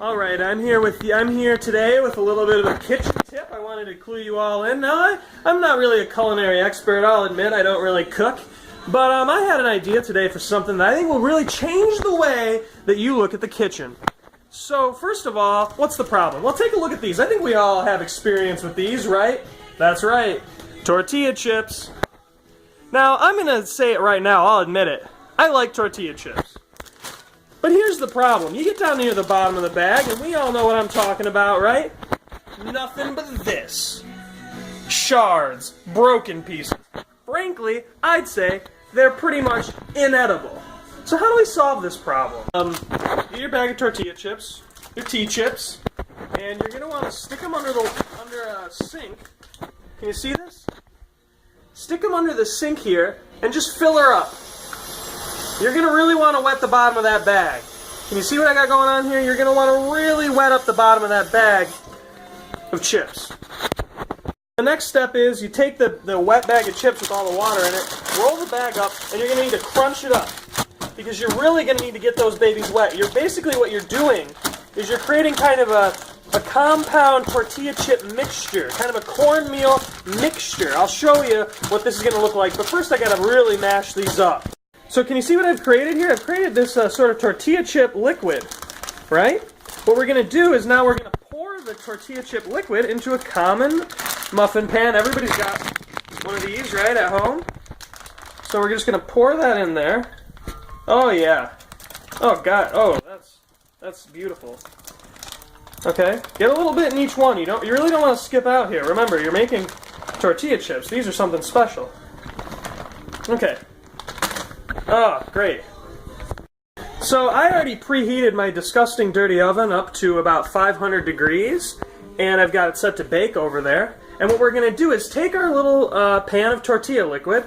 Alright, I'm here today with a little bit of a kitchen tip. I wanted to clue you all in. Now, I'm not really a culinary expert, I'll admit, I don't really cook. But I had an idea today for something that I think will really change the way that you look at the kitchen. So, first of all, what's the problem? Well, take a look at these. I think we all have experience with these, right? That's right. Tortilla chips. Now, I'm going to say it right now, I'll admit it. I like tortilla chips. But here's the problem. You get down near the bottom of the bag, and we all know what I'm talking about, right? Nothing but this. Shards. Broken pieces. Frankly, I'd say they're pretty much inedible. So how do we solve this problem? Get your bag of tortilla chips, your T-chips, and you're going to want to stick them under a sink. Can you see this? Stick them under the sink here, and just fill her up. You're going to really want to wet the bottom of that bag. Can you see what I got going on here? You're going to want to really wet up the bottom of that bag of chips. The next step is you take the wet bag of chips with all the water in it, roll the bag up, and you're going to need to crunch it up. Because you're really going to need to get those babies wet. Basically what you're doing is you're creating kind of a compound tortilla chip mixture, kind of a cornmeal mixture. I'll show you what this is going to look like, but first I got to really mash these up. So can you see what I've created here? I've created this sort of tortilla chip liquid, right? What we're going to do is now we're going to pour the tortilla chip liquid into a common muffin pan. Everybody's got one of these, right, at home? So we're just going to pour that in there. Oh yeah. Oh god. Oh, that's beautiful. Okay. Get a little bit in each one. You really don't want to skip out here. Remember, you're making tortilla chips. These are something special. Okay. Oh, great. So I already preheated my disgusting dirty oven up to about 500 degrees, and I've got it set to bake over there. And what we're going to do is take our little pan of tortilla liquid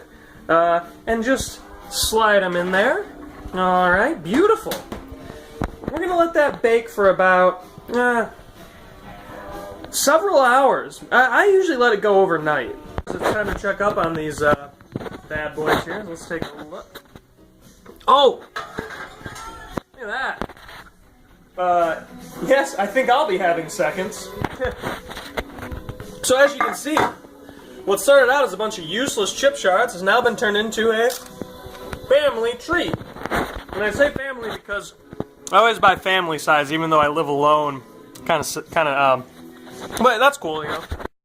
and just slide them in there. Alright, beautiful. We're going to let that bake for about several hours. I usually let it go overnight. So it's time to check up on these bad boys here. Let's take a look. Oh! Look at that. Yes, I think I'll be having seconds. So as you can see, what started out as a bunch of useless chip shards has now been turned into a family treat. And I say family because I always buy family size, even though I live alone. But that's cool, you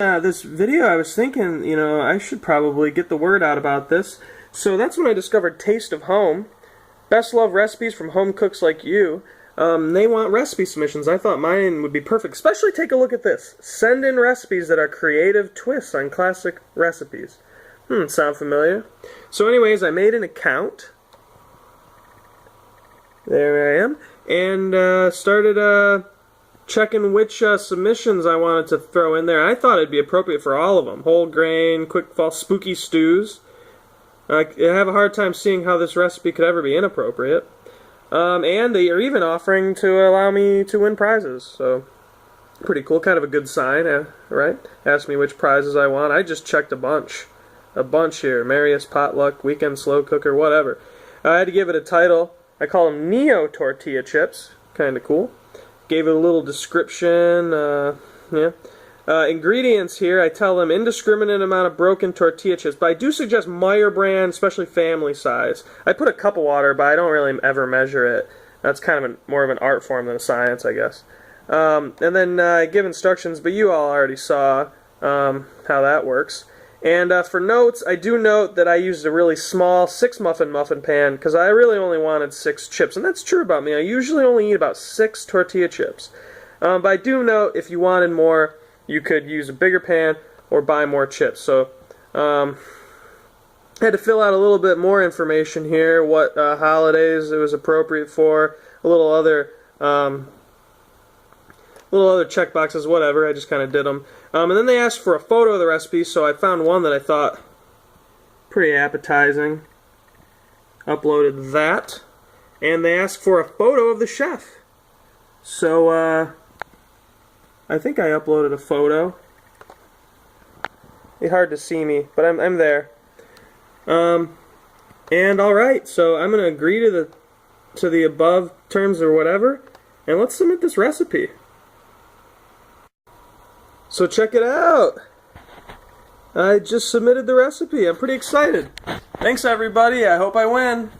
know. This video, I was thinking, you know, I should probably get the word out about this. So that's when I discovered Taste of Home. Best loved recipes from home cooks like you. They want recipe submissions. I thought mine would be perfect. Especially take a look at this. Send in recipes that are creative twists on classic recipes. Sound familiar? So anyways, I made an account. There I am. And started checking which submissions I wanted to throw in there. I thought it'd be appropriate for all of them. Whole grain, quick fall, spooky stews. I have a hard time seeing how this recipe could ever be inappropriate. And they are even offering to allow me to win prizes. So, pretty cool. Kind of a good sign, right? Ask me which prizes I want. I just checked a bunch. A bunch here. Merriest Potluck, Weekend Slow Cooker, whatever. I had to give it a title. I call them Neo Tortilla Chips. Kind of cool. Gave it a little description. Yeah. Ingredients here, I tell them indiscriminate amount of broken tortilla chips, but I do suggest Meyer brand, especially family size. I put a cup of water, but I don't really ever measure it. That's kind of more of an art form than a science, I guess. And then I give instructions, but you all already saw how that works. And for notes, I do note that I used a really small 6-muffin pan because I really only wanted 6 chips, and that's true about me. I usually only eat about 6 tortilla chips. But I do note if you wanted more, you could use a bigger pan or buy more chips. So I had to fill out a little bit more information here, what holidays it was appropriate for, a little other check boxes, whatever. I just kind of did them. And then they asked for a photo of the recipe, so I found one that I thought pretty appetizing. Uploaded that. And they asked for a photo of the chef. So, I think I uploaded a photo. It's hard to see me, but I'm there. And alright, so I'm going to agree to the above terms or whatever. and let's submit this recipe. So check it out. I just submitted the recipe. I'm pretty excited. Thanks everybody. I hope I win.